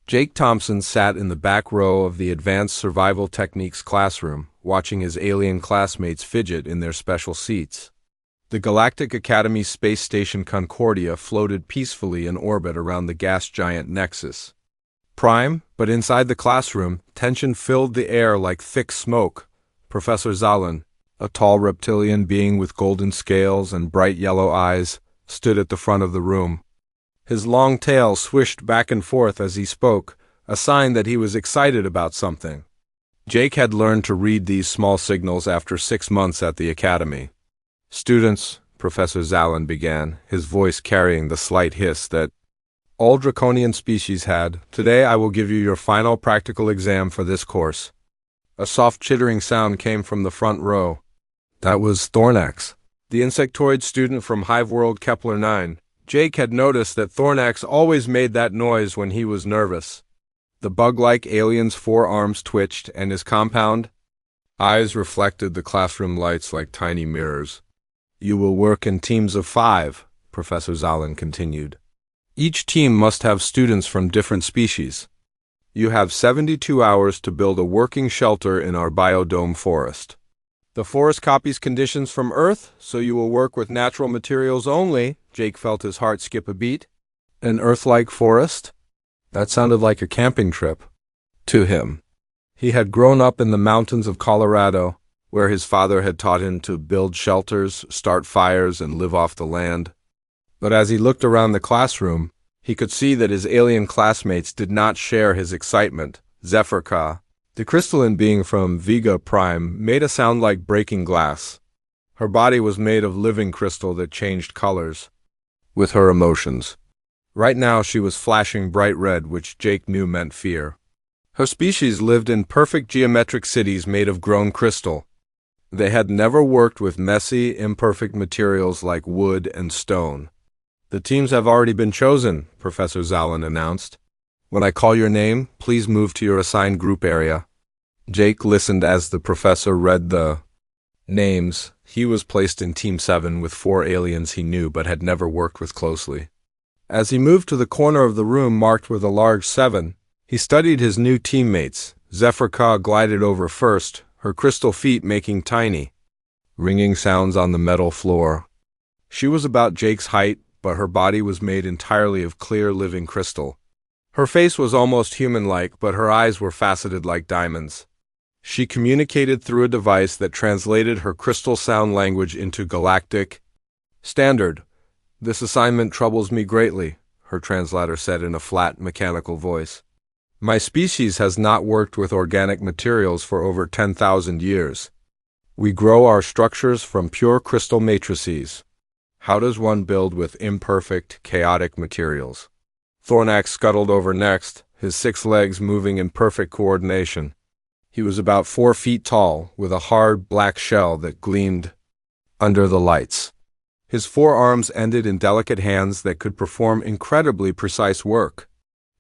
Jake Thompson sat in the back row of the Advanced Survival Techniques classroom, watching his alien classmates fidget in their special seats. The Galactic Academy space station Concordia floated peacefully in orbit around the gas giant Nexus. Prime, but inside the classroom, tension filled the air like thick smoke. Professor Zalan, a tall reptilian being with golden scales and bright yellow eyes, stood at the front of the room. His long tail swished back and forth as he spoke, a sign that he was excited about something. Jake had learned to read these small signals after 6 months at the academy. "Students," Professor Zalan began, his voice carrying the slight hiss that all draconian species had, "today I will give you your final practical exam for this course." A soft chittering sound came from the front row. That was Thornax, the insectoid student from Hive World Kepler 9. Jake had noticed that Thornax always made that noise when he was nervous. The bug-like alien's forearms twitched, and his compound eyes reflected the classroom lights like tiny mirrors. "You will work in teams of 5, Professor Zalan continued. "Each team must have students from different species. You have 72 hours to build a working shelter in our biodome forest. The forest copies conditions from Earth, so you will work with natural materials only." Jake felt his heart skip a beat. An Earth-like forest? That sounded like a camping trip to him. He had grown up in the mountains of Colorado, where his father had taught him to build shelters, start fires, and live off the land. But as he looked around the classroom, he could see that his alien classmates did not share his excitement. Zephyrka, the crystalline being from Vega Prime, made a sound like breaking glass. Her body was made of living crystal that changed colors with her emotions. Right now she was flashing bright red, which Jake knew meant fear. Her species lived in perfect geometric cities made of grown crystal. They had never worked with messy, imperfect materials like wood and stone. "The teams have already been chosen," Professor Zalan announced. "When I call your name, please move to your assigned group area." Jake listened as the professor read the names. He was placed in Team 7 with 4 aliens he knew but had never worked with closely. As he moved to the corner of the room marked with a large 7, he studied his new teammates. Zephyrka glided over first, her crystal feet making tiny, ringing sounds on the metal floor. She was about Jake's height, but her body was made entirely of clear living crystal. Her face was almost human-like, but her eyes were faceted like diamonds. She communicated through a device that translated her crystal sound language into galactic standard. "This assignment troubles me greatly," her translator said in a flat, mechanical voice. "My species has not worked with organic materials for over 10,000 years. We grow our structures from pure crystal matrices. How does one build with imperfect, chaotic materials?" Thornax scuttled over next, his 6 legs moving in perfect coordination. He was about 4 feet tall, with a hard, black shell that gleamed under the lights. His forearms ended in delicate hands that could perform incredibly precise work.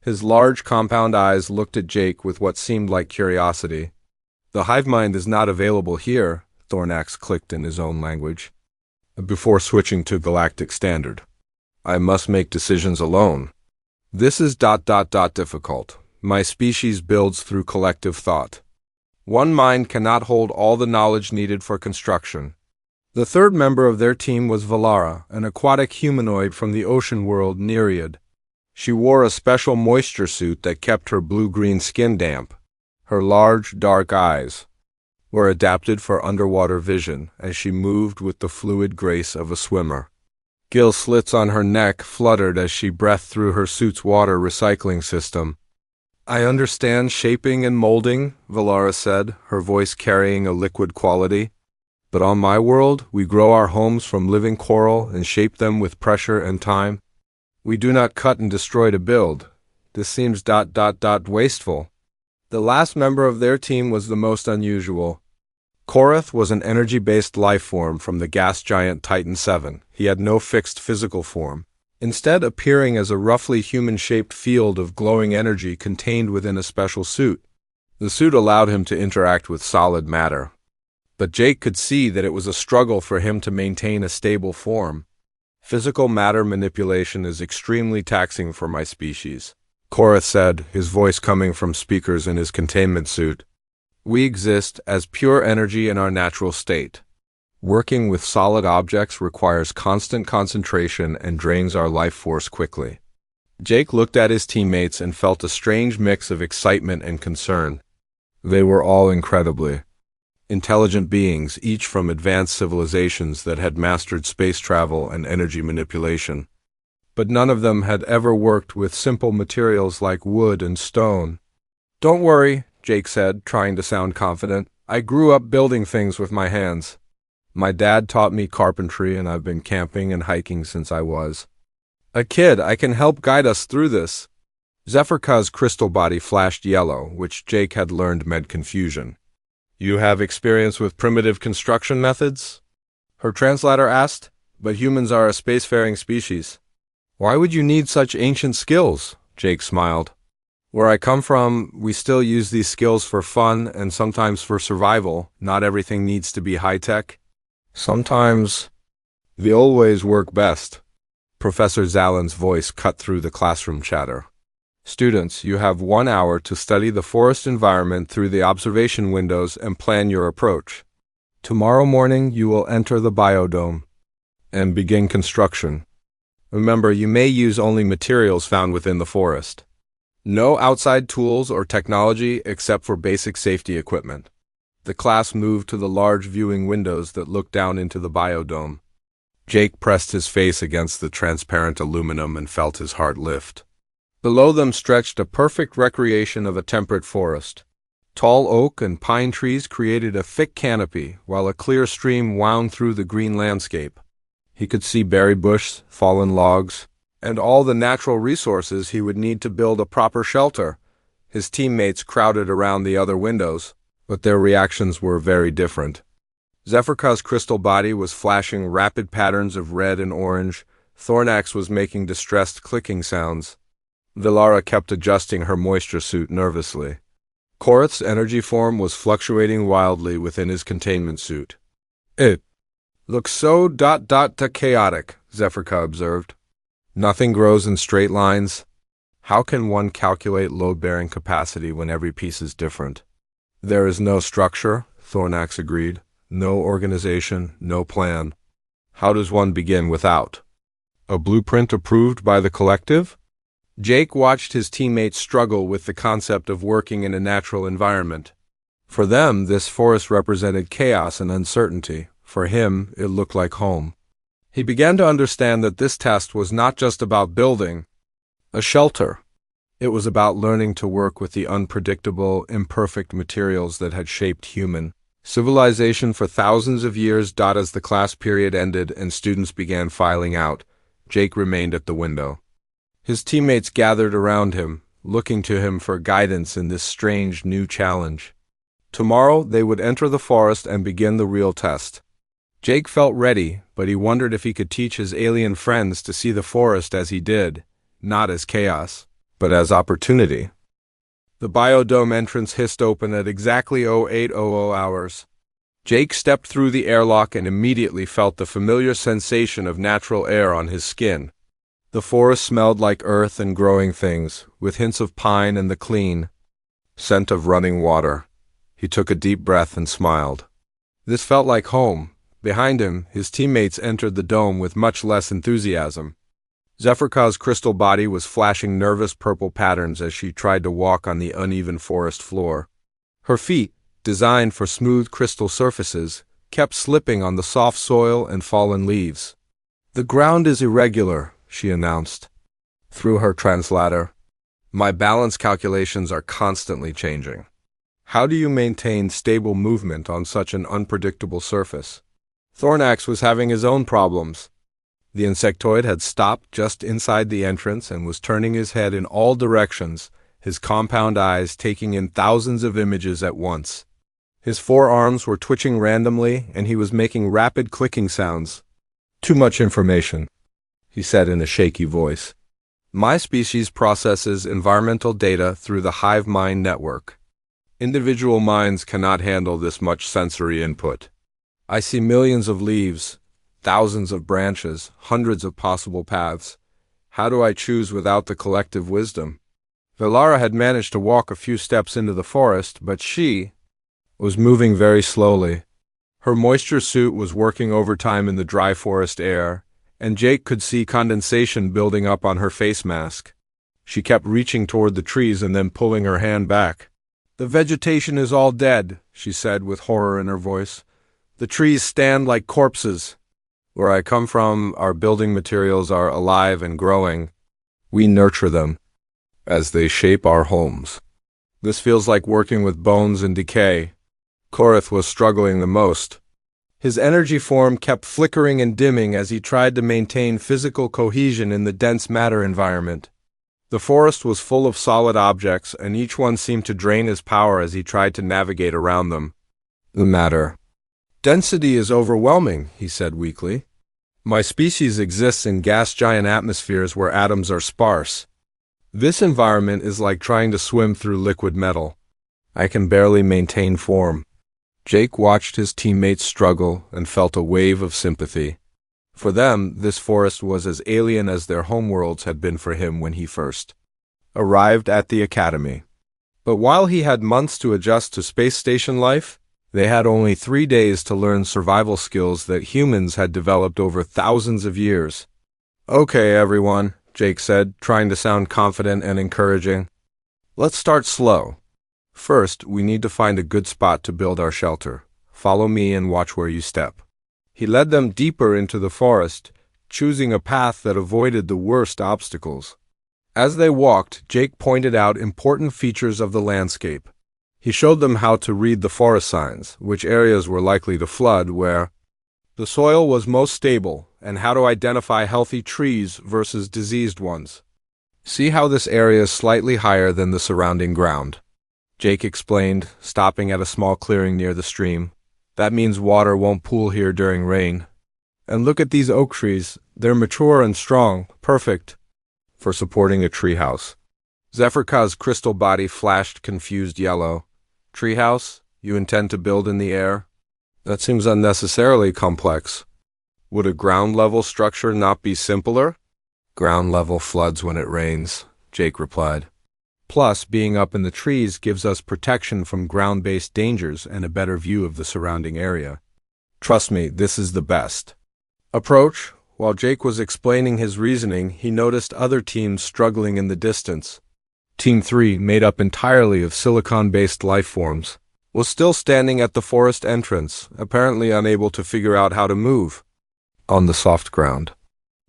His large, compound eyes looked at Jake with what seemed like curiosity. "The hive mind is not available here," Thornax clicked in his own language, before switching to galactic standard. "I must make decisions alone. This is ... difficult. My species builds through collective thought. One mind cannot hold all the knowledge needed for construction." The third member of their team was Valara, an aquatic humanoid from the ocean world Nereid. She wore a special moisture suit that kept her blue-green skin damp. Her large, dark eyes were adapted for underwater vision as she moved with the fluid grace of a swimmer. Gill slits on her neck fluttered as she breathed through her suit's water recycling system. "I understand shaping and molding," Valara said, her voice carrying a liquid quality. "But on my world, we grow our homes from living coral and shape them with pressure and time. We do not cut and destroy to build. This seems ... wasteful." The last member of their team was the most unusual. Korath was an energy-based life form from the gas giant Titan 7. He had no fixed physical form, instead appearing as a roughly human-shaped field of glowing energy contained within a special suit. The suit allowed him to interact with solid matter, but Jake could see that it was a struggle for him to maintain a stable form. "Physical matter manipulation is extremely taxing for my species. Korath said, his voice coming from speakers in his containment suit. We exist as pure energy in our natural state. Working with solid objects requires constant concentration and drains our life force quickly. Jake looked at his teammates and felt a strange mix of excitement and concern. They were all incredibly intelligent beings, each from advanced civilizations that had mastered space travel and energy manipulation. But none of them had ever worked with simple materials like wood and stone. Don't worry, Jake said, trying to sound confident. I grew up building things with my hands. My dad taught me carpentry, and I've been camping and hiking since I was a kid. I can help guide us through this. Zephyrka's crystal body flashed yellow, which Jake had learned meant confusion. You have experience with primitive construction methods? Her translator asked, but humans are a spacefaring species. Why would you need such ancient skills? Jake smiled. Where I come from, we still use these skills for fun and sometimes for survival. Not everything needs to be high-tech. Sometimes the old ways work best. Professor Zalin's voice cut through the classroom chatter. Students, you have 1 hour to study the forest environment through the observation windows and plan your approach. Tomorrow morning, you will enter the biodome and begin construction. Remember, you may use only materials found within the forest. No outside tools or technology except for basic safety equipment. The class moved to the large viewing windows that looked down into the biodome. Jake pressed his face against the transparent aluminum and felt his heart lift. Below them stretched a perfect recreation of a temperate forest. Tall oak and pine trees created a thick canopy, while a clear stream wound through the green landscape. He could see berry bush, fallen logs, and all the natural resources he would need to build a proper shelter. His teammates crowded around the other windows, but their reactions were very different. Zephyrka's crystal body was flashing rapid patterns of red and orange. Thornax was making distressed clicking sounds. Vilara kept adjusting her moisture suit nervously. Korath's energy form was fluctuating wildly within his containment suit. It looks so chaotic, Zephyrka observed. Nothing grows in straight lines. How can one calculate load-bearing capacity when every piece is different? There is no structure, Thornax agreed. No organization, no plan. How does one begin without a blueprint approved by the collective? Jake watched his teammates struggle with the concept of working in a natural environment. For them, this forest represented chaos and uncertainty. For him, it looked like home. He began to understand that this test was not just about building a shelter. It was about learning to work with the unpredictable, imperfect materials that had shaped human civilization for thousands of years. As the class period ended and students began filing out, Jake remained at the window. His teammates gathered around him, looking to him for guidance in this strange new challenge. Tomorrow they would enter the forest and begin the real test. Jake felt ready, but he wondered if he could teach his alien friends to see the forest as he did, not as chaos, but as opportunity. The biodome entrance hissed open at exactly 0800 hours. Jake stepped through the airlock and immediately felt the familiar sensation of natural air on his skin. The forest smelled like earth and growing things, with hints of pine and the clean scent of running water. He took a deep breath and smiled. This felt like home. Behind him, his teammates entered the dome with much less enthusiasm. Zephyrka's crystal body was flashing nervous purple patterns as she tried to walk on the uneven forest floor. Her feet, designed for smooth crystal surfaces, kept slipping on the soft soil and fallen leaves. The ground is irregular, she announced through her translator. My balance calculations are constantly changing. How do you maintain stable movement on such an unpredictable surface? Thornax was having his own problems. The insectoid had stopped just inside the entrance and was turning his head in all directions, his compound eyes taking in thousands of images at once. His forearms were twitching randomly, and he was making rapid clicking sounds. Too much information, he said in a shaky voice. My species processes environmental data through the hive mind network. Individual minds cannot handle this much sensory input. I see millions of leaves, thousands of branches, hundreds of possible paths. How do I choose without the collective wisdom? Velara had managed to walk a few steps into the forest, but she was moving very slowly. Her moisture suit was working overtime in the dry forest air, and Jake could see condensation building up on her face mask. She kept reaching toward the trees and then pulling her hand back. "The vegetation is all dead," she said with horror in her voice. "The trees stand like corpses. Where I come from, our building materials are alive and growing. We nurture them as they shape our homes. This feels like working with bones in decay." Korith was struggling the most. His energy form kept flickering and dimming as he tried to maintain physical cohesion in the dense matter environment. The forest was full of solid objects, and each one seemed to drain his power as he tried to navigate around them. "The matter density is overwhelming," he said weakly. "My species exists in gas-giant atmospheres where atoms are sparse. This environment is like trying to swim through liquid metal. I can barely maintain form." Jake watched his teammates struggle and felt a wave of sympathy. For them, this forest was as alien as their homeworlds had been for him when he first arrived at the academy. But while he had months to adjust to space station life, they had only 3 days to learn survival skills that humans had developed over thousands of years. "Okay, everyone," Jake said, trying to sound confident and encouraging. "Let's start slow. First, we need to find a good spot to build our shelter. Follow me and watch where you step." He led them deeper into the forest, choosing a path that avoided the worst obstacles. As they walked, Jake pointed out important features of the landscape. He showed them how to read the forest signs, which areas were likely to flood, where the soil was most stable, and how to identify healthy trees versus diseased ones. "See how this area is slightly higher than the surrounding ground," Jake explained, stopping at a small clearing near the stream. "That means water won't pool here during rain. And look at these oak trees. They're mature and strong, perfect for supporting a treehouse." Zephyrka's crystal body flashed confused yellow. "Treehouse? You intend to build in the air? That seems unnecessarily complex. Would a ground-level structure not be simpler?" "Ground level floods when it rains," Jake replied. "Plus, being up in the trees gives us protection from ground-based dangers and a better view of the surrounding area. Trust me, this is the best approach." While Jake was explaining his reasoning, he noticed other teams struggling in the distance. Team 3, made up entirely of silicon-based life forms, was still standing at the forest entrance, apparently unable to figure out how to move on the soft ground.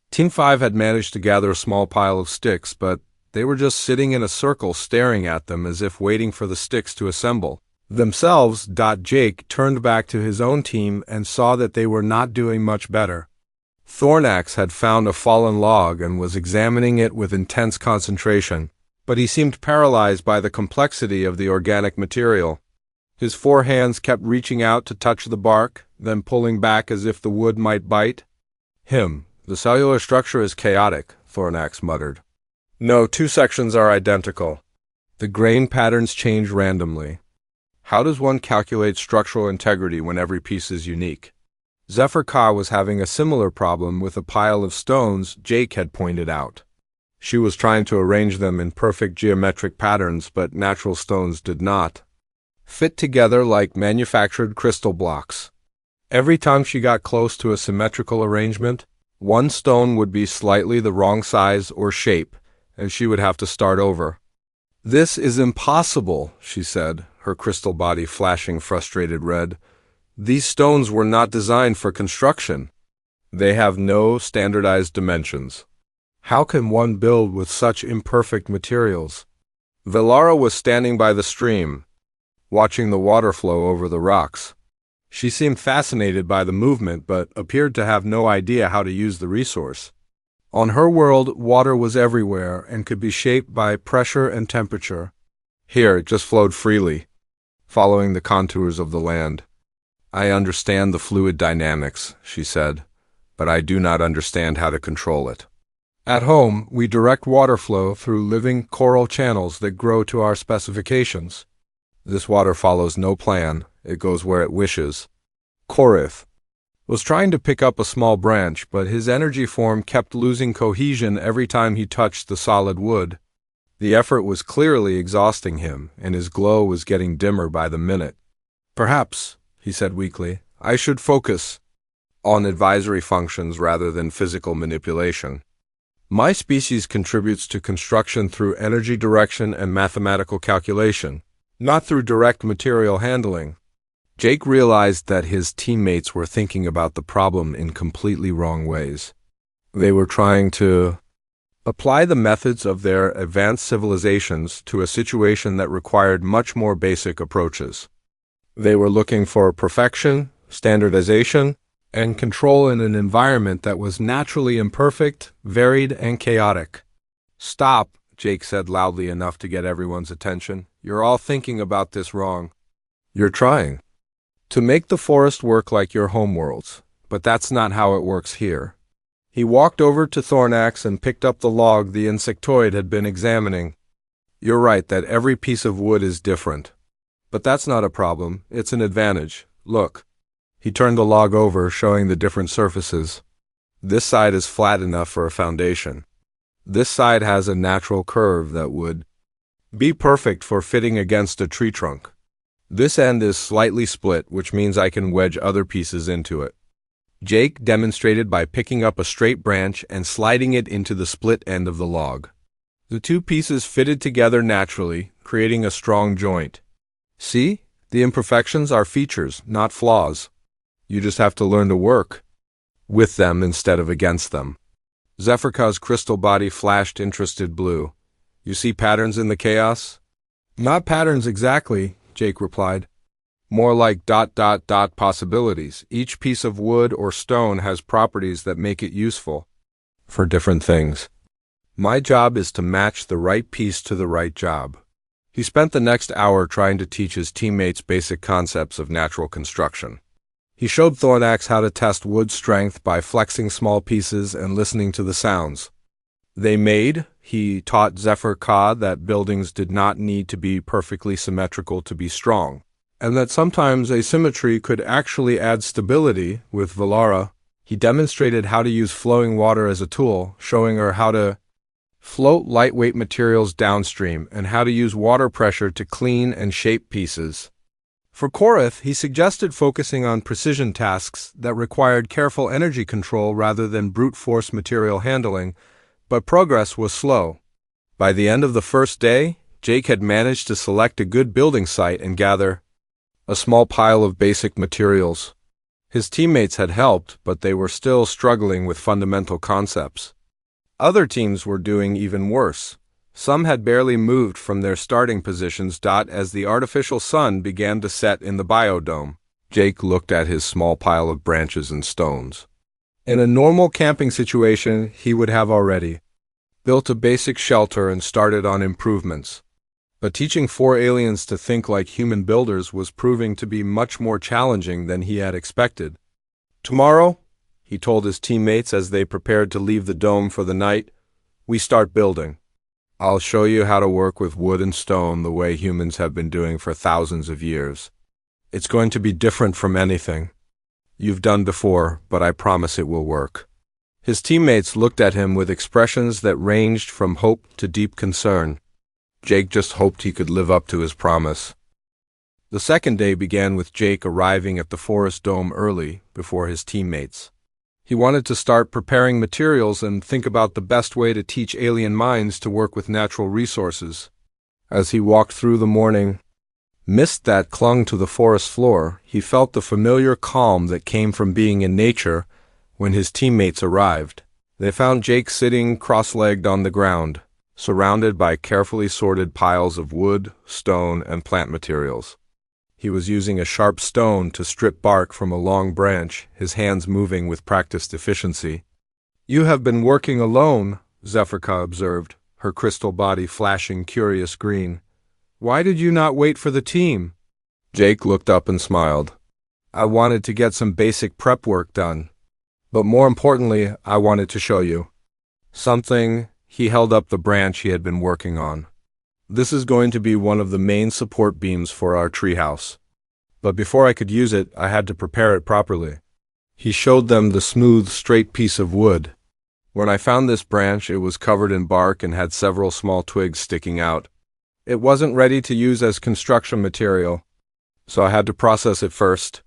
Team 5 had managed to gather a small pile of sticks, but they were just sitting in a circle staring at them as if waiting for the sticks to assemble themselves. Jake turned back to his own team and saw that they were not doing much better. Thornax had found a fallen log and was examining it with intense concentration, but he seemed paralyzed by the complexity of the organic material. His 4 hands kept reaching out to touch the bark, then pulling back as if the wood might bite. "The cellular structure is chaotic," Thornax muttered. "No, 2 sections are identical. The grain patterns change randomly. How does one calculate structural integrity when every piece is unique?" Zephyrka was having a similar problem with a pile of stones Jake had pointed out. She was trying to arrange them in perfect geometric patterns, but natural stones did not fit together like manufactured crystal blocks. Every time she got close to a symmetrical arrangement, one stone would be slightly the wrong size or shape, and she would have to start over. "This is impossible," she said, her crystal body flashing frustrated red. "These stones were not designed for construction. They have no standardized dimensions. How can one build with such imperfect materials?" Velara was standing by the stream, watching the water flow over the rocks. She seemed fascinated by the movement, but appeared to have no idea how to use the resource. On her world, water was everywhere and could be shaped by pressure and temperature. Here, it just flowed freely, following the contours of the land. "I understand the fluid dynamics," she said, "but I do not understand how to control it. At home, we direct water flow through living coral channels that grow to our specifications. This water follows no plan. It goes where it wishes." Korith was trying to pick up a small branch, but his energy form kept losing cohesion every time he touched the solid wood. The effort was clearly exhausting him, and his glow was getting dimmer by the minute. Perhaps, he said weakly, I should focus on advisory functions rather than physical manipulation. My species contributes to construction through energy direction and mathematical calculation, not through direct material handling. Jake realized that his teammates were thinking about the problem in completely wrong ways. They were trying to apply the methods of their advanced civilizations to a situation that required much more basic approaches. They were looking for perfection, standardization, and control in an environment that was naturally imperfect, varied, and chaotic. Stop, Jake said loudly enough to get everyone's attention. You're all thinking about this wrong. You're trying to make the forest work like your homeworlds, but that's not how it works here. He walked over to Thornax and picked up the log the insectoid had been examining. You're right that every piece of wood is different. But that's not a problem, it's an advantage. Look. He turned the log over, showing the different surfaces. This side is flat enough for a foundation. This side has a natural curve that would be perfect for fitting against a tree trunk. This end is slightly split, which means I can wedge other pieces into it. Jake demonstrated by picking up a straight branch and sliding it into the split end of the log. The two pieces fitted together naturally, creating a strong joint. See? The imperfections are features, not flaws. You just have to learn to work with them instead of against them. Zephyrka's crystal body flashed interested blue. You see patterns in the chaos? Not patterns exactly, Jake replied. More like ... possibilities. Each piece of wood or stone has properties that make it useful for different things. My job is to match the right piece to the right job. He spent the next hour trying to teach his teammates basic concepts of natural construction. He showed Thornax how to test wood strength by flexing small pieces and listening to the sounds they made. He taught Zephyrka that buildings did not need to be perfectly symmetrical to be strong, and that sometimes asymmetry could actually add stability. With Valara, he demonstrated how to use flowing water as a tool, showing her how to float lightweight materials downstream and how to use water pressure to clean and shape pieces. For Korath, he suggested focusing on precision tasks that required careful energy control rather than brute force material handling, but progress was slow. By the end of the first day, Jake had managed to select a good building site and gather a small pile of basic materials. His teammates had helped, but they were still struggling with fundamental concepts. Other teams were doing even worse. Some had barely moved from their starting positions. As the artificial sun began to set in the biodome, Jake looked at his small pile of branches and stones. In a normal camping situation, he would have already built a basic shelter and started on improvements. But teaching 4 aliens to think like human builders was proving to be much more challenging than he had expected. Tomorrow, he told his teammates as they prepared to leave the dome for the night, we start building. I'll show you how to work with wood and stone the way humans have been doing for thousands of years. It's going to be different from anything you've done before, but I promise it will work. His teammates looked at him with expressions that ranged from hope to deep concern. Jake just hoped he could live up to his promise. The second day began with Jake arriving at the forest dome early before his teammates. He wanted to start preparing materials and think about the best way to teach alien minds to work with natural resources. As he walked through the morning mist that clung to the forest floor, he felt the familiar calm that came from being in nature. When his teammates arrived, they found Jake sitting cross-legged on the ground, surrounded by carefully sorted piles of wood, stone, and plant materials. He was using a sharp stone to strip bark from a long branch, his hands moving with practiced efficiency. You have been working alone, Zephyrka observed, her crystal body flashing curious green. Why did you not wait for the team? Jake looked up and smiled. I wanted to get some basic prep work done. But more importantly, I wanted to show you something. He held up the branch he had been working on. This is going to be one of the main support beams for our treehouse. But before I could use it, I had to prepare it properly. He showed them the smooth, straight piece of wood. When I found this branch, it was covered in bark and had several small twigs sticking out. It wasn't ready to use as construction material, so I had to process it first.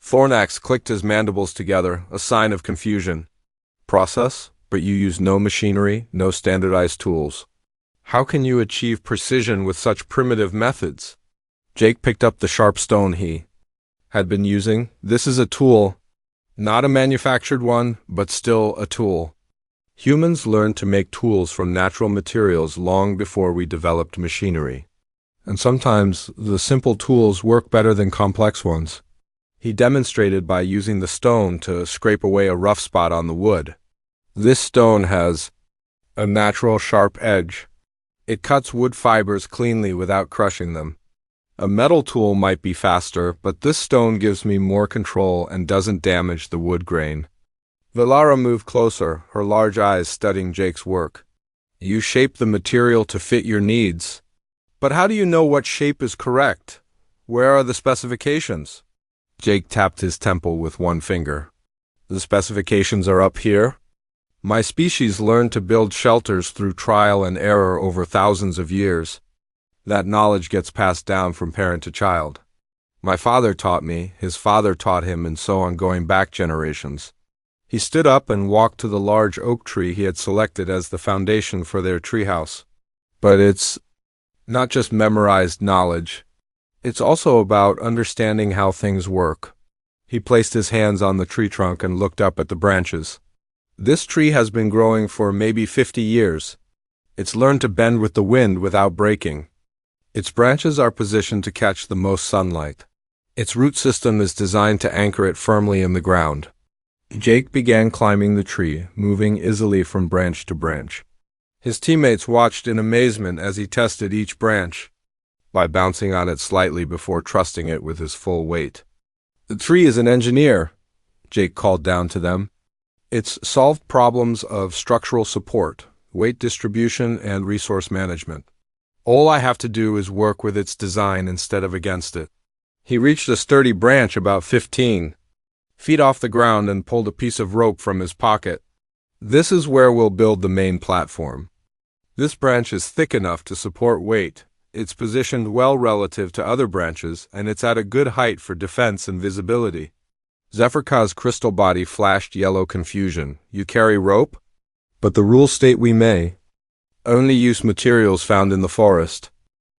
Thornax clicked his mandibles together, a sign of confusion. Process? But you use no machinery, no standardized tools. How can you achieve precision with such primitive methods? Jake picked up the sharp stone he had been using. This is a tool, not a manufactured one, but still a tool. Humans learned to make tools from natural materials long before we developed machinery. And sometimes the simple tools work better than complex ones. He demonstrated by using the stone to scrape away a rough spot on the wood. This stone has a natural sharp edge. It cuts wood fibers cleanly without crushing them. A metal tool might be faster, but this stone gives me more control and doesn't damage the wood grain. Valara moved closer, her large eyes studying Jake's work. You shape the material to fit your needs. But how do you know what shape is correct? Where are the specifications? Jake tapped his temple with one finger. The specifications are up here. My species learned to build shelters through trial and error over thousands of years. That knowledge gets passed down from parent to child. My father taught me, his father taught him, and so on going back generations. He stood up and walked to the large oak tree he had selected as the foundation for their treehouse. But it's not just memorized knowledge. It's also about understanding how things work. He placed his hands on the tree trunk and looked up at the branches. This tree has been growing for maybe 50 years. It's learned to bend with the wind without breaking. Its branches are positioned to catch the most sunlight. Its root system is designed to anchor it firmly in the ground. Jake began climbing the tree, moving easily from branch to branch. His teammates watched in amazement as he tested each branch by bouncing on it slightly before trusting it with his full weight. The tree is an engineer, Jake called down to them. It's solved problems of structural support, weight distribution, and resource management. All I have to do is work with its design instead of against it. He reached a sturdy branch about 15 feet off the ground and pulled a piece of rope from his pocket. This is where we'll build the main platform. This branch is thick enough to support weight. It's positioned well relative to other branches, and it's at a good height for defense and visibility. Zephyrka's crystal body flashed yellow confusion. You carry rope? But the rules state we may only use materials found in the forest.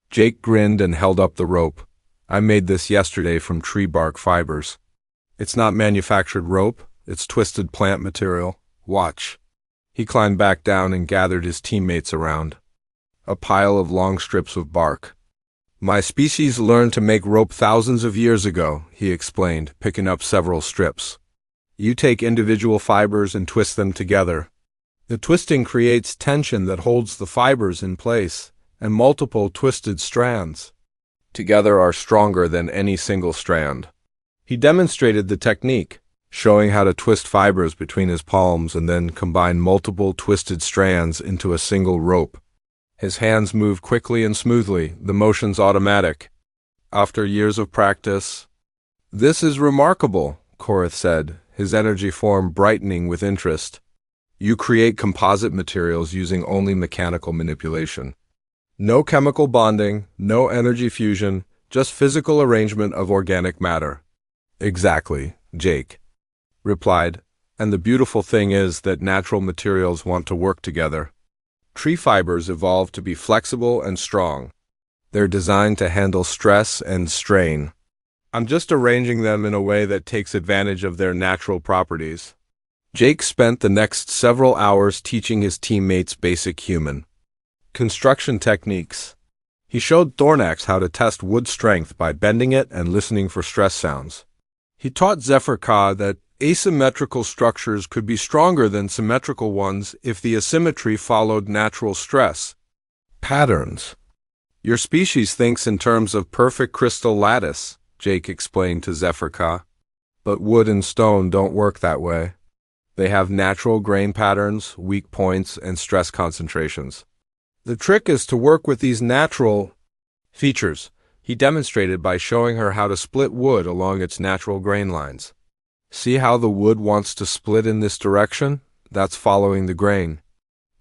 Jake grinned and held up the rope. I made this yesterday from tree bark fibers. It's not manufactured rope, it's twisted plant material. Watch. He climbed back down and gathered his teammates around. A pile of long strips of bark. My species learned to make rope thousands of years ago, he explained, picking up several strips. You take individual fibers and twist them together. The twisting creates tension that holds the fibers in place, and multiple twisted strands together are stronger than any single strand. He demonstrated the technique, showing how to twist fibers between his palms and then combine multiple twisted strands into a single rope. His hands moved quickly and smoothly, the motions automatic. After years of practice, "This is remarkable," Korath said, his energy form brightening with interest. You create composite materials using only mechanical manipulation. No chemical bonding, no energy fusion, just physical arrangement of organic matter. Exactly, Jake replied. And the beautiful thing is that natural materials want to work together. Tree fibers evolved to be flexible and strong. They're designed to handle stress and strain. I'm just arranging them in a way that takes advantage of their natural properties. Jake spent the next several hours teaching his teammates basic human construction techniques. He showed Thornax how to test wood strength by bending it and listening for stress sounds. He taught Zephyrka that asymmetrical structures could be stronger than symmetrical ones if the asymmetry followed natural stress patterns. Your species thinks in terms of perfect crystal lattice, Jake explained to Zephyrka. But wood and stone don't work that way. They have natural grain patterns, weak points, and stress concentrations. The trick is to work with these natural features. He demonstrated by showing her how to split wood along its natural grain lines. See how the wood wants to split in this direction? That's following the grain.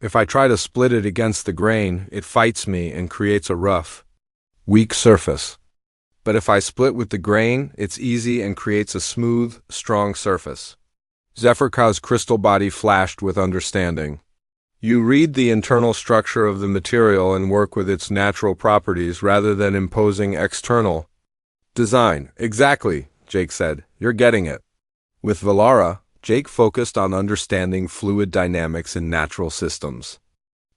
If I try to split it against the grain, it fights me and creates a rough, weak surface. But if I split with the grain, it's easy and creates a smooth, strong surface. Zephyrka's crystal body flashed with understanding. You read the internal structure of the material and work with its natural properties rather than imposing external design. Exactly, Jake said. You're getting it. With Valara, Jake focused on understanding fluid dynamics in natural systems.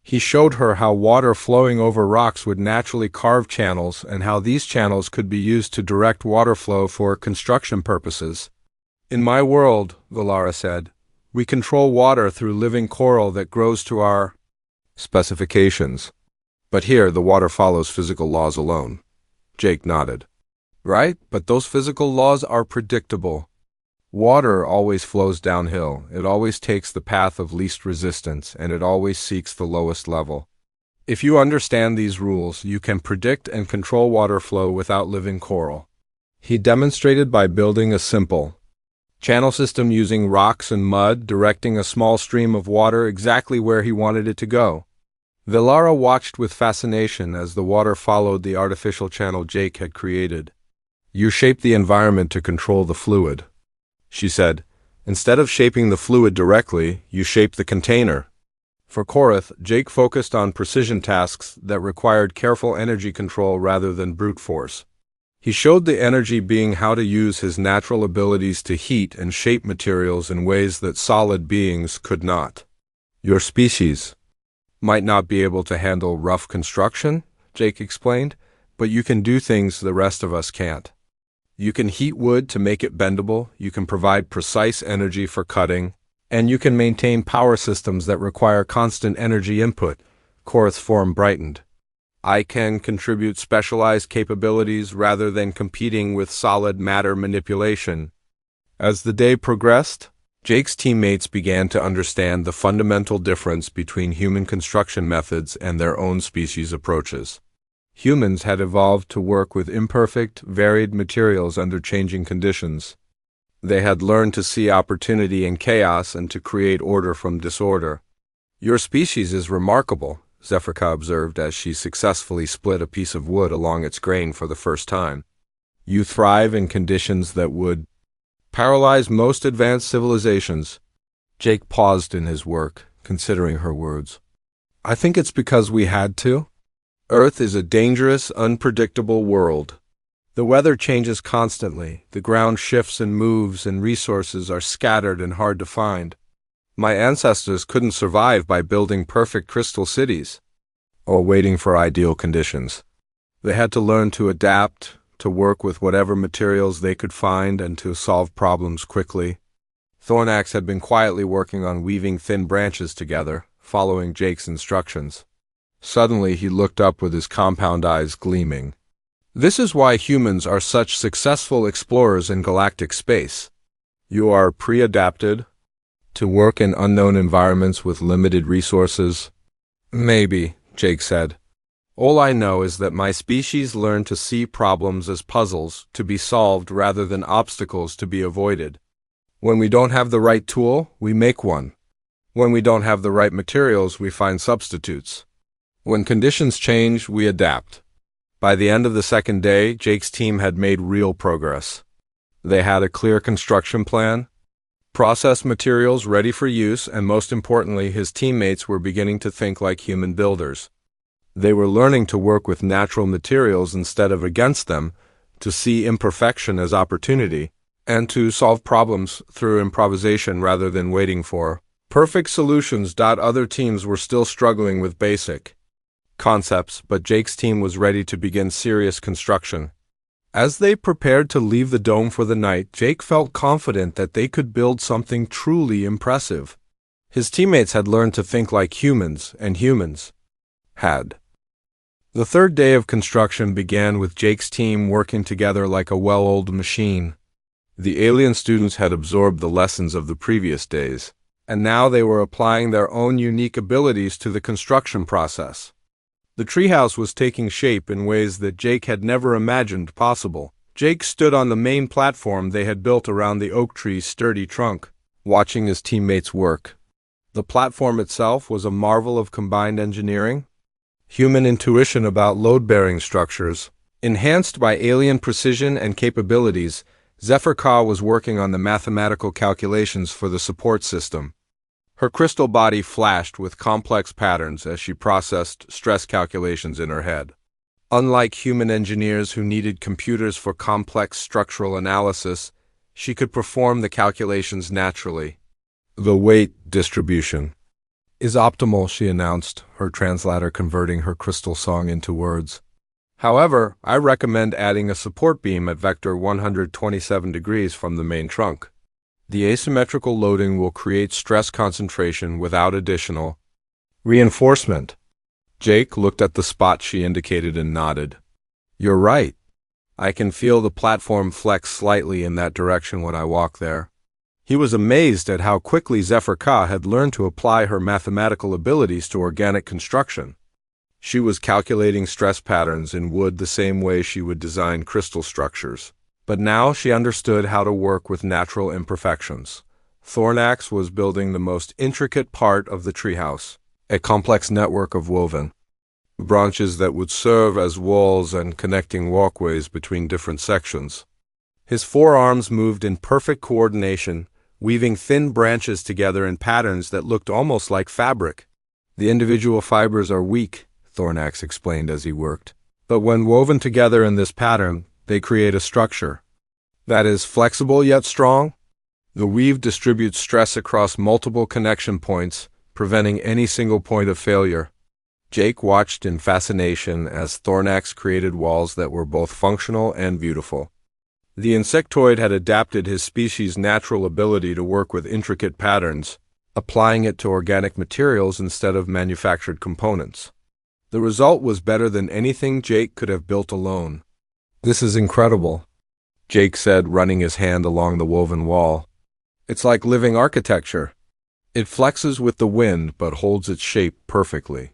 He showed her how water flowing over rocks would naturally carve channels and how these channels could be used to direct water flow for construction purposes. In my world, Valara said, we control water through living coral that grows to our specifications. But here, the water follows physical laws alone. Jake nodded. Right, but those physical laws are predictable. Water always flows downhill, it always takes the path of least resistance, and it always seeks the lowest level. If you understand these rules, you can predict and control water flow without living coral. He demonstrated by building a simple channel system using rocks and mud, directing a small stream of water exactly where he wanted it to go. Valara watched with fascination as the water followed the artificial channel Jake had created. You shape the environment to control the fluid, she said. Instead of shaping the fluid directly, you shape the container. For Korath, Jake focused on precision tasks that required careful energy control rather than brute force. He showed the energy being how to use his natural abilities to heat and shape materials in ways that solid beings could not. Your species might not be able to handle rough construction, Jake explained, but you can do things the rest of us can't. You can heat wood to make it bendable, you can provide precise energy for cutting, and you can maintain power systems that require constant energy input. Korath's form brightened. I can contribute specialized capabilities rather than competing with solid matter manipulation. As the day progressed, Jake's teammates began to understand the fundamental difference between human construction methods and their own species' approaches. Humans had evolved to work with imperfect, varied materials under changing conditions. They had learned to see opportunity in chaos and to create order from disorder. Your species is remarkable, Zephyrka observed as she successfully split a piece of wood along its grain for the first time. You thrive in conditions that would paralyze most advanced civilizations. Jake paused in his work, considering her words. I think it's because we had to. Earth is a dangerous, unpredictable world. The weather changes constantly, the ground shifts and moves, and resources are scattered and hard to find. My ancestors couldn't survive by building perfect crystal cities or waiting for ideal conditions. They had to learn to adapt, to work with whatever materials they could find, and to solve problems quickly. Thornax had been quietly working on weaving thin branches together, following Jake's instructions. Suddenly he looked up with his compound eyes gleaming. This is why humans are such successful explorers in galactic space. You are pre-adapted to work in unknown environments with limited resources. Maybe, Jake said. All I know is that my species learned to see problems as puzzles to be solved rather than obstacles to be avoided. When we don't have the right tool, we make one. When we don't have the right materials, we find substitutes. When conditions change, we adapt. By the end of the second day, Jake's team had made real progress. They had a clear construction plan, processed materials ready for use, and most importantly, his teammates were beginning to think like human builders. They were learning to work with natural materials instead of against them, to see imperfection as opportunity, and to solve problems through improvisation rather than waiting for perfect solutions. Other teams were still struggling with basic concepts, but Jake's team was ready to begin serious construction. As they prepared to leave the dome for the night, Jake felt confident that they could build something truly impressive. His teammates had learned to think like humans, and humans had. The third day of construction began with Jake's team working together like a well-oiled machine. The alien students had absorbed the lessons of the previous days, and now they were applying their own unique abilities to the construction process. The treehouse was taking shape in ways that Jake had never imagined possible. Jake stood on the main platform they had built around the oak tree's sturdy trunk, watching his teammates work. The platform itself was a marvel of combined engineering, human intuition about load-bearing structures. Enhanced by alien precision and capabilities, Zephyr Ka was working on the mathematical calculations for the support system. Her crystal body flashed with complex patterns as she processed stress calculations in her head. Unlike human engineers who needed computers for complex structural analysis, she could perform the calculations naturally. The weight distribution is optimal, she announced, her translator converting her crystal song into words. However, I recommend adding a support beam at vector 127 degrees from the main trunk. The asymmetrical loading will create stress concentration without additional reinforcement. Jake looked at the spot she indicated and nodded. You're right. I can feel the platform flex slightly in that direction when I walk there. He was amazed at how quickly Zephyr Ka had learned to apply her mathematical abilities to organic construction. She was calculating stress patterns in wood the same way she would design crystal structures. But now she understood how to work with natural imperfections. Thornax was building the most intricate part of the treehouse, a complex network of woven branches that would serve as walls and connecting walkways between different sections. His forearms moved in perfect coordination, weaving thin branches together in patterns that looked almost like fabric. The individual fibers are weak, Thornax explained as he worked. But when woven together in this pattern, they create a structure that is flexible yet strong. The weave distributes stress across multiple connection points, preventing any single point of failure. Jake watched in fascination as Thornax created walls that were both functional and beautiful. The insectoid had adapted his species' natural ability to work with intricate patterns, applying it to organic materials instead of manufactured components. The result was better than anything Jake could have built alone. This is incredible, Jake said, running his hand along the woven wall. It's like living architecture. It flexes with the wind but holds its shape perfectly.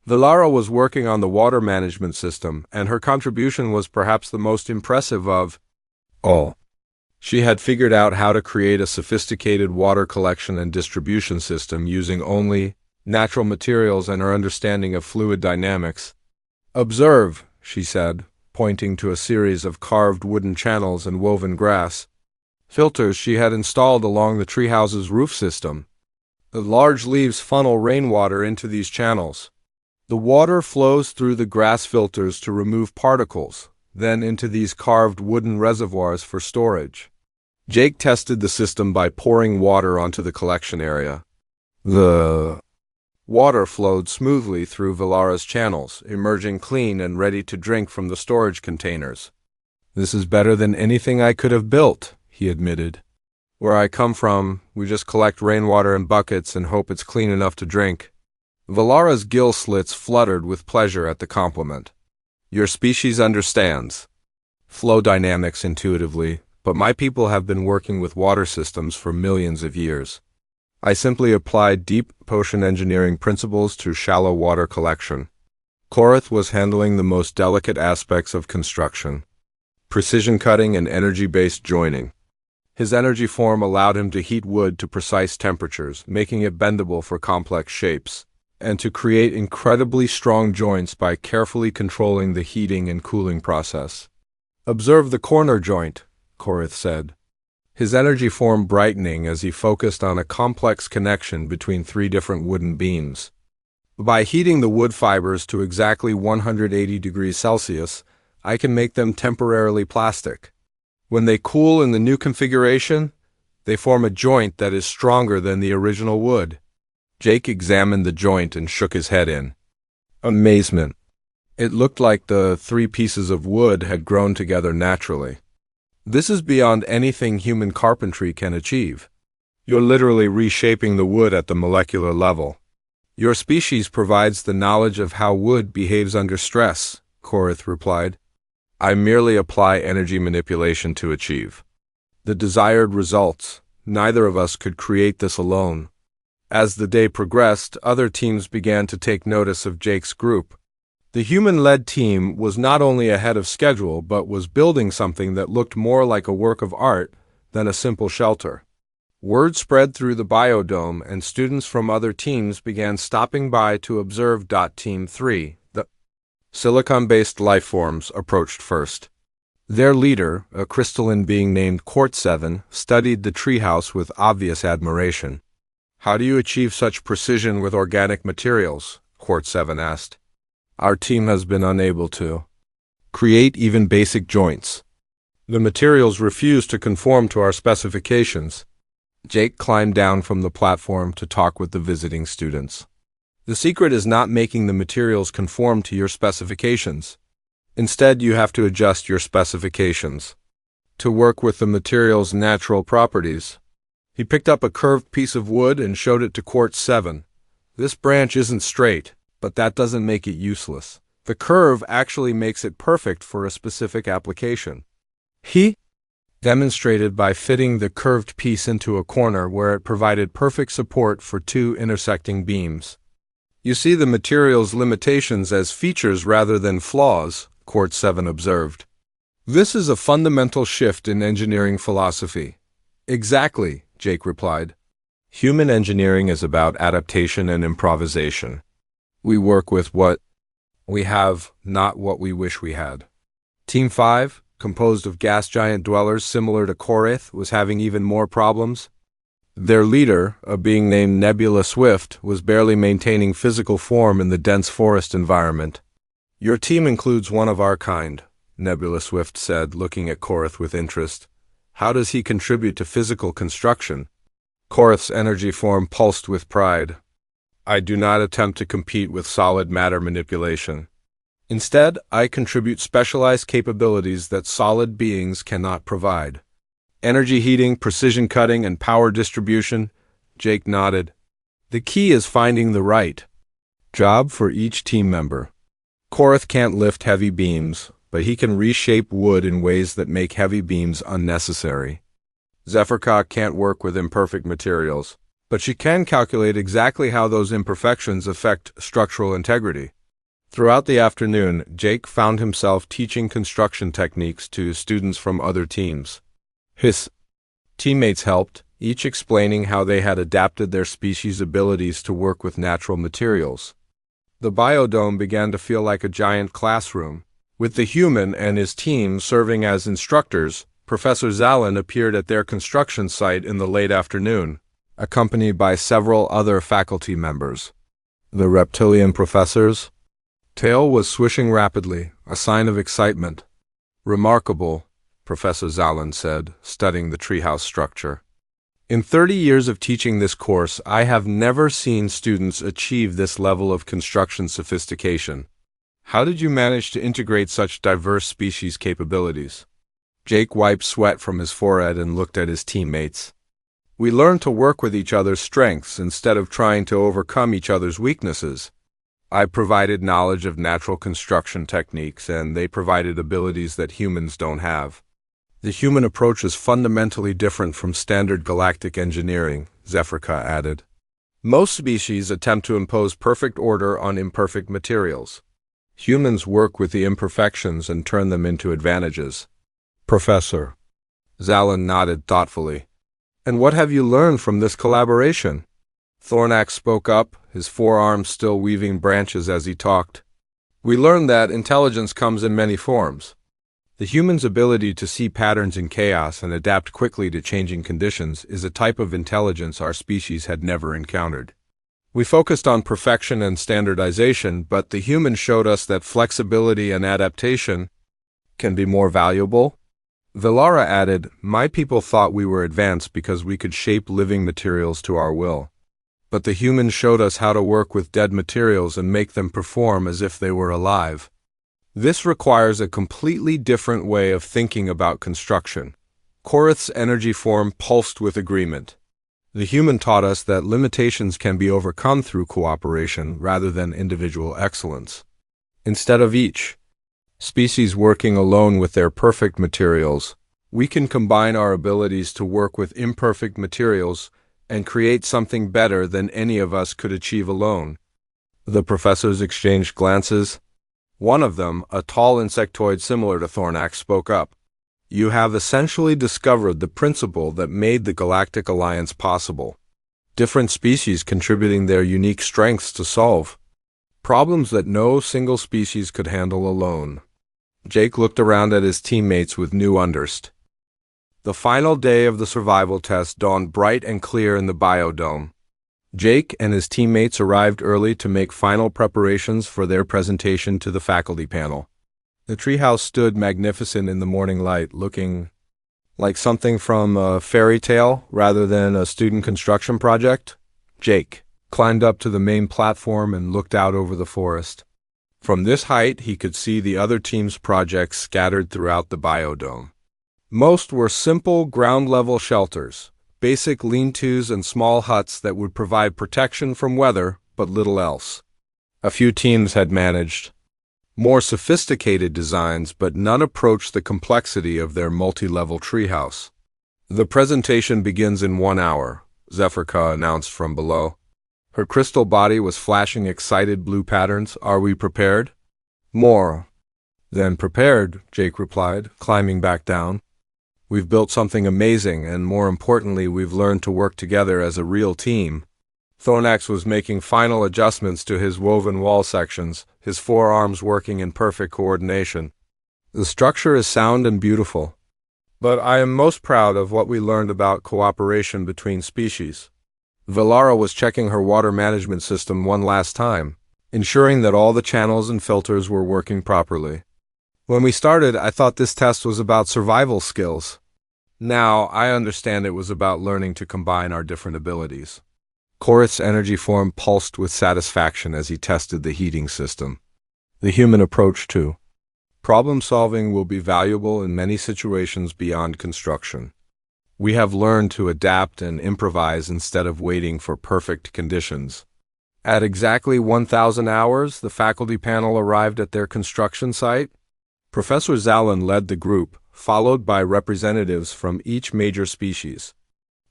Vilara was working on the water management system, and her contribution was perhaps the most impressive of all. She had figured out how to create a sophisticated water collection and distribution system using only natural materials and her understanding of fluid dynamics. Observe, she said, pointing to a series of carved wooden channels and woven grass filters she had installed along the treehouse's roof system. The large leaves funnel rainwater into these channels. The water flows through the grass filters to remove particles, then into these carved wooden reservoirs for storage. Jake tested the system by pouring water onto the collection area. The water flowed smoothly through Vilara's channels, emerging clean and ready to drink from the storage containers. This is better than anything I could have built, he admitted. Where I come from, we just collect rainwater in buckets and hope it's clean enough to drink. Vilara's gill slits fluttered with pleasure at the compliment. Your species understands flow dynamics intuitively, but my people have been working with water systems for millions of years. I simply applied deep potion engineering principles to shallow water collection. Korath was handling the most delicate aspects of construction, precision cutting and energy-based joining. His energy form allowed him to heat wood to precise temperatures, making it bendable for complex shapes, and to create incredibly strong joints by carefully controlling the heating and cooling process. Observe the corner joint, Korath said, his energy form brightening as he focused on a complex connection between 3 different wooden beams. By heating the wood fibers to exactly 180 degrees Celsius, I can make them temporarily plastic. When they cool in the new configuration, they form a joint that is stronger than the original wood. Jake examined the joint and shook his head in amazement. It looked like the 3 pieces of wood had grown together naturally. This is beyond anything human carpentry can achieve. You're literally reshaping the wood at the molecular level. Your species provides the knowledge of how wood behaves under stress, Korath replied. I merely apply energy manipulation to achieve the desired results. Neither of us could create this alone. As the day progressed, other teams began to take notice of Jake's group. The human-led team was not only ahead of schedule, but was building something that looked more like a work of art than a simple shelter. Word spread through the biodome, and students from other teams began stopping by to observe. Team 3, the silicon-based lifeforms, approached first. Their leader, a crystalline being named Court 7, studied the treehouse with obvious admiration. "How do you achieve such precision with organic materials?" Court 7 asked. "Our team has been unable to create even basic joints. The materials refuse to conform to our specifications." Jake climbed down from the platform to talk with the visiting students. "The secret is not making the materials conform to your specifications. Instead, you have to adjust your specifications to work with the material's natural properties." He picked up a curved piece of wood and showed it to Court 7. "This branch isn't straight, but that doesn't make it useless. The curve actually makes it perfect for a specific application." He demonstrated by fitting the curved piece into a corner where it provided perfect support for two intersecting beams. "You see the material's limitations as features rather than flaws," Court 7 observed. "This is a fundamental shift in engineering philosophy." "Exactly," Jake replied. "Human engineering is about adaptation and improvisation. We work with what we have, not what we wish we had." Team 5, composed of gas giant dwellers similar to Korith, was having even more problems. Their leader, a being named Nebula Swift, was barely maintaining physical form in the dense forest environment. "Your team includes one of our kind," Nebula Swift said, looking at Korith with interest. "How does he contribute to physical construction?" Korith's energy form pulsed with pride. "I do not attempt to compete with solid matter manipulation. Instead, I contribute specialized capabilities that solid beings cannot provide. Energy heating, precision cutting, and power distribution." Jake nodded. "The key is finding the right job for each team member. Korith can't lift heavy beams, but he can reshape wood in ways that make heavy beams unnecessary. Zephyrka can't work with imperfect materials, but she can calculate exactly how those imperfections affect structural integrity." Throughout the afternoon, Jake found himself teaching construction techniques to students from other teams. His teammates helped, each explaining how they had adapted their species' abilities to work with natural materials. The biodome began to feel like a giant classroom. With the human and his team serving as instructors, Professor Zalin appeared at their construction site in the late afternoon, accompanied by several other faculty members. The reptilian professor's tail was swishing rapidly, a sign of excitement. "Remarkable," Professor Zalin said, studying the treehouse structure. "In 30 years of teaching this course, I have never seen students achieve this level of construction sophistication. How did you manage to integrate such diverse species capabilities?" Jake wiped sweat from his forehead and looked at his teammates. "We learned to work with each other's strengths instead of trying to overcome each other's weaknesses. I provided knowledge of natural construction techniques, and they provided abilities that humans don't have. The human approach is fundamentally different from standard galactic engineering," Zephyrka added. "Most species attempt to impose perfect order on imperfect materials. Humans work with the imperfections and turn them into advantages." "Professor." Zalin nodded thoughtfully. "And what have you learned from this collaboration?" Thornax spoke up, his forearms still weaving branches as he talked. "We learned that intelligence comes in many forms. The human's ability to see patterns in chaos and adapt quickly to changing conditions is a type of intelligence our species had never encountered. We focused on perfection and standardization, but the human showed us that flexibility and adaptation can be more valuable." Velara added, "My people thought we were advanced because we could shape living materials to our will. But the humans showed us how to work with dead materials and make them perform as if they were alive. This requires a completely different way of thinking about construction." Korith's energy form pulsed with agreement. "The human taught us that limitations can be overcome through cooperation rather than individual excellence. Instead of each species working alone with their perfect materials, we can combine our abilities to work with imperfect materials and create something better than any of us could achieve alone." The professors exchanged glances. One of them, a tall insectoid similar to Thornax, spoke up. You have essentially discovered the principle that made the Galactic Alliance possible. Different species contributing their unique strengths to solve problems that no single species could handle alone. Jake looked around at his teammates with new interest. The final day of the survival test dawned bright and clear in the biodome. Jake and his teammates arrived early to make final preparations for their presentation to the faculty panel. The treehouse stood magnificent in the morning light, looking like something from a fairy tale rather than a student construction project. Jake climbed up to the main platform and looked out over the forest. From this height, he could see the other team's projects scattered throughout the biodome. Most were simple ground-level shelters, basic lean-tos and small huts that would provide protection from weather, but little else. A few teams had managed more sophisticated designs, but none approached the complexity of their multi-level treehouse. The presentation begins in 1 hour, Zephyr announced from below. Her crystal body was flashing excited blue patterns. Are we prepared? More than prepared, Jake replied, climbing back down. We've built something amazing, and more importantly, we've learned to work together as a real team. Thornax was making final adjustments to his woven wall sections, his forearms working in perfect coordination. The structure is sound and beautiful, but I am most proud of what we learned about cooperation between species. Velara was checking her water management system one last time, ensuring that all the channels and filters were working properly. When we started, I thought this test was about survival skills. Now, I understand it was about learning to combine our different abilities. Korith's energy form pulsed with satisfaction as he tested the heating system. The human approach to problem-solving will be valuable in many situations beyond construction. We have learned to adapt and improvise instead of waiting for perfect conditions. At exactly 1,000 hours, the faculty panel arrived at their construction site. Professor Zalin led the group, followed by representatives from each major species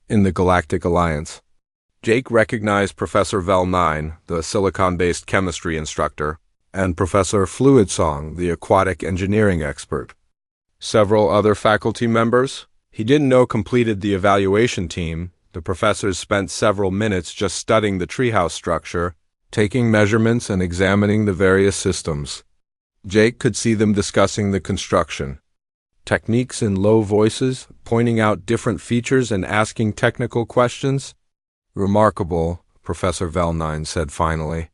in the Galactic Alliance. Jake recognized Professor Vel 9, the silicon-based chemistry instructor, and Professor Fluidsong, the aquatic engineering expert. Several other faculty members he didn't know completed the evaluation team. The professors spent several minutes just studying the treehouse structure, taking measurements and examining the various systems. Jake could see them discussing the construction techniques in low voices, pointing out different features and asking technical questions. Remarkable, Professor Vel9 said finally.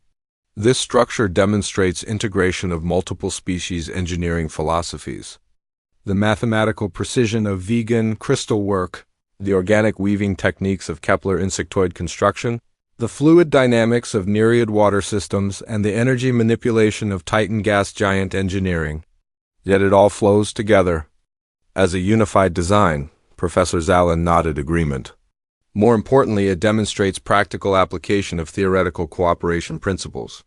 This structure demonstrates integration of multiple species engineering philosophies. The mathematical precision of vegan crystal work, the organic weaving techniques of Kepler insectoid construction, the fluid dynamics of Nereid water systems, and the energy manipulation of Titan gas giant engineering. Yet it all flows together. As a unified design, Professor Zalin nodded agreement. More importantly, it demonstrates practical application of theoretical cooperation principles.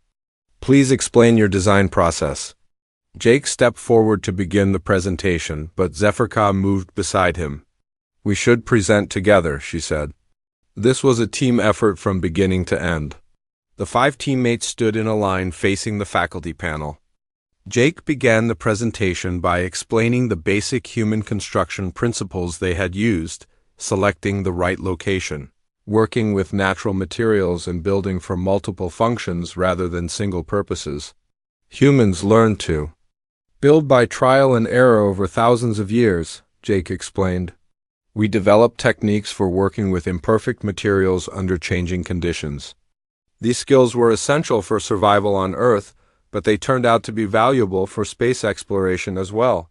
Please explain your design process. Jake stepped forward to begin the presentation, but Zephyr moved beside him. We should present together, she said. This was a team effort from beginning to end. The 5 teammates stood in a line facing the faculty panel. Jake began the presentation by explaining the basic human construction principles they had used, selecting the right location, working with natural materials and building for multiple functions rather than single purposes. Humans learned to build by trial and error over thousands of years, Jake explained. We developed techniques for working with imperfect materials under changing conditions. These skills were essential for survival on Earth, but they turned out to be valuable for space exploration as well.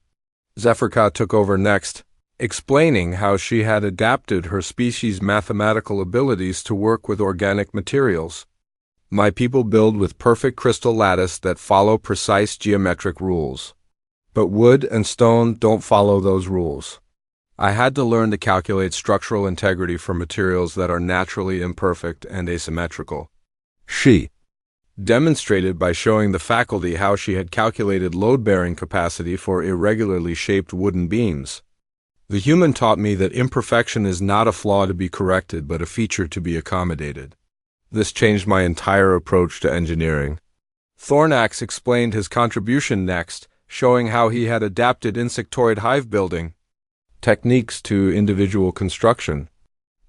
Zephyr took over next, explaining how she had adapted her species' mathematical abilities to work with organic materials. My people build with perfect crystal lattice that follow precise geometric rules. But wood and stone don't follow those rules. I had to learn to calculate structural integrity for materials that are naturally imperfect and asymmetrical. She demonstrated by showing the faculty how she had calculated load-bearing capacity for irregularly shaped wooden beams. The human taught me that imperfection is not a flaw to be corrected, but a feature to be accommodated. This changed my entire approach to engineering. Thornax explained his contribution next, showing how he had adapted insectoid hive building. techniques to individual construction.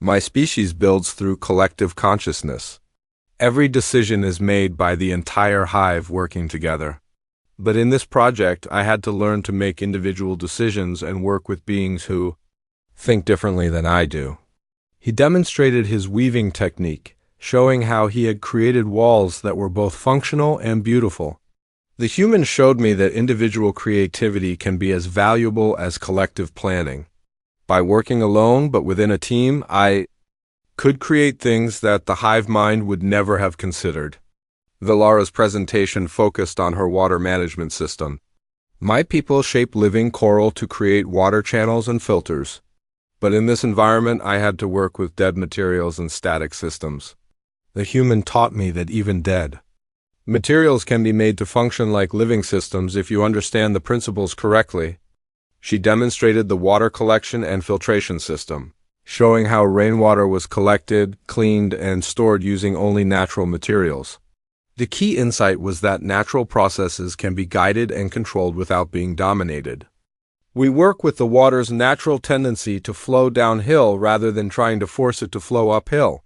My species builds through collective consciousness. Every decision is made by the entire hive working together. But in this project, I had to learn to make individual decisions and work with beings who think differently than I do. He demonstrated his weaving technique, showing how he had created walls that were both functional and beautiful. The human showed me that individual creativity can be as valuable as collective planning. By working alone but within a team, I could create things that the hive mind would never have considered. Valara's presentation focused on her water management system. My people shape living coral to create water channels and filters. But in this environment, I had to work with dead materials and static systems. The human taught me that even dead materials can be made to function like living systems if you understand the principles correctly. She demonstrated the water collection and filtration system, showing how rainwater was collected, cleaned, and stored using only natural materials. The key insight was that natural processes can be guided and controlled without being dominated. We work with the water's natural tendency to flow downhill rather than trying to force it to flow uphill.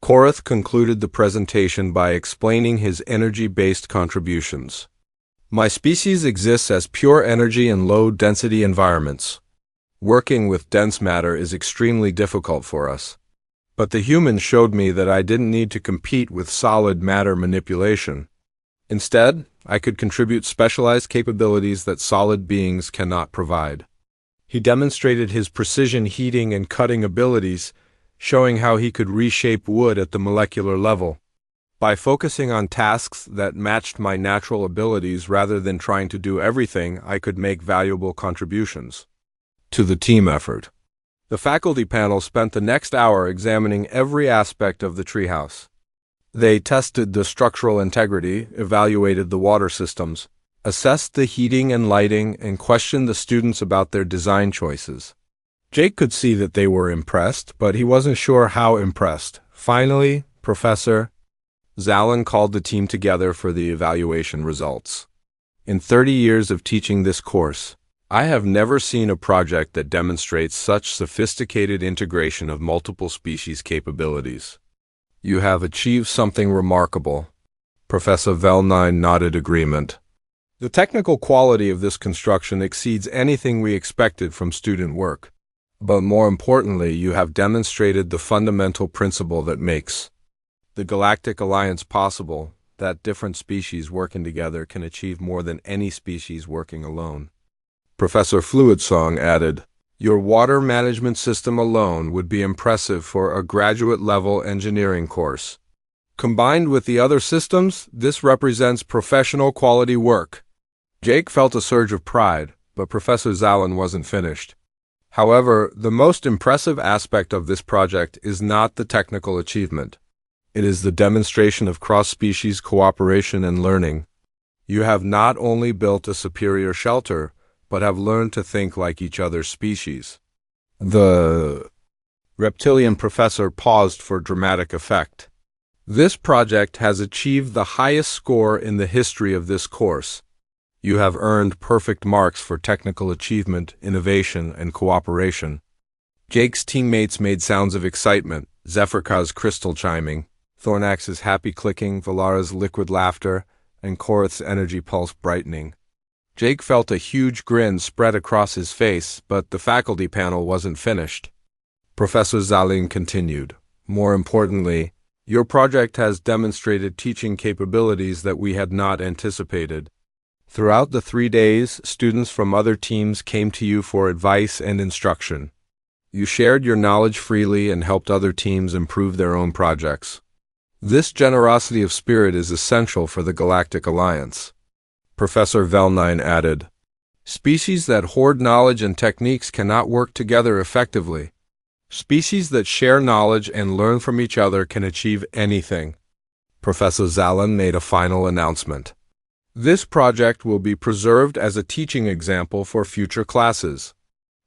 Korath concluded the presentation by explaining his energy-based contributions. My species exists as pure energy in low-density environments. Working with dense matter is extremely difficult for us. But the human showed me that I didn't need to compete with solid matter manipulation. Instead, I could contribute specialized capabilities that solid beings cannot provide. He demonstrated his precision heating and cutting abilities, showing how he could reshape wood at the molecular level. By focusing on tasks that matched my natural abilities rather than trying to do everything, I could make valuable contributions to the team effort. The faculty panel spent the next hour examining every aspect of the treehouse. They tested the structural integrity, evaluated the water systems, assessed the heating and lighting, and questioned the students about their design choices. Jake could see that they were impressed, but he wasn't sure how impressed. Finally, Professor Zalin called the team together for the evaluation results. In 30 years of teaching this course, I have never seen a project that demonstrates such sophisticated integration of multiple species capabilities. You have achieved something remarkable. Professor Velnine nodded agreement. The technical quality of this construction exceeds anything we expected from student work. But more importantly, you have demonstrated the fundamental principle that makes the Galactic Alliance possible, that different species working together can achieve more than any species working alone. Professor Fluidsong added, "Your water management system alone would be impressive for a graduate-level engineering course. Combined with the other systems, this represents professional quality work." Jake felt a surge of pride, but Professor Zalin wasn't finished. However, the most impressive aspect of this project is not the technical achievement. It is the demonstration of cross-species cooperation and learning. You have not only built a superior shelter, but have learned to think like each other's species. The reptilian professor paused for dramatic effect. This project has achieved the highest score in the history of this course. You have earned perfect marks for technical achievement, innovation, and cooperation. Jake's teammates made sounds of excitement, Zephyrka's crystal chiming, Thornax's happy clicking, Valara's liquid laughter, and Korath's energy pulse brightening. Jake felt a huge grin spread across his face, but the faculty panel wasn't finished. Professor Zalin continued, "More importantly, your project has demonstrated teaching capabilities that we had not anticipated. Throughout the 3 days, students from other teams came to you for advice and instruction. You shared your knowledge freely and helped other teams improve their own projects. This generosity of spirit is essential for the Galactic Alliance." Professor Velnine added, "Species that hoard knowledge and techniques cannot work together effectively. Species that share knowledge and learn from each other can achieve anything." Professor Zalin made a final announcement. "This project will be preserved as a teaching example for future classes.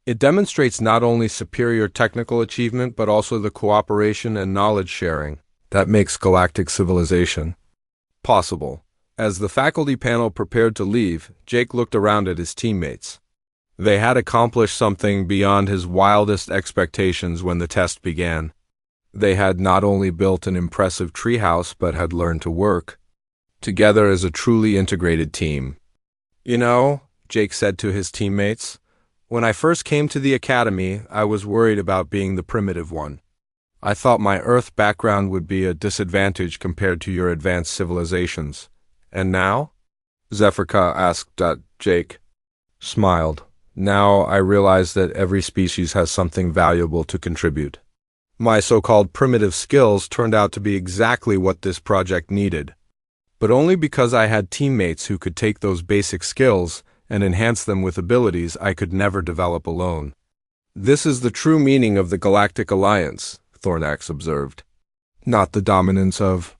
It demonstrates not only superior technical achievement but also the cooperation and knowledge sharing that makes galactic civilization possible." As the faculty panel prepared to leave, Jake looked around at his teammates. They had accomplished something beyond his wildest expectations when the test began. They had not only built an impressive treehouse, but had learned to work together as a truly integrated team. You know, Jake said to his teammates, when I first came to the academy, I was worried about being the primitive one. I thought my Earth background would be a disadvantage compared to your advanced civilizations. And now? Zephyrka asked. Jake smiled. Now I realize that every species has something valuable to contribute. My so-called primitive skills turned out to be exactly what this project needed, but only because I had teammates who could take those basic skills and enhance them with abilities I could never develop alone. This is the true meaning of the Galactic Alliance, Thornax observed. Not the dominance of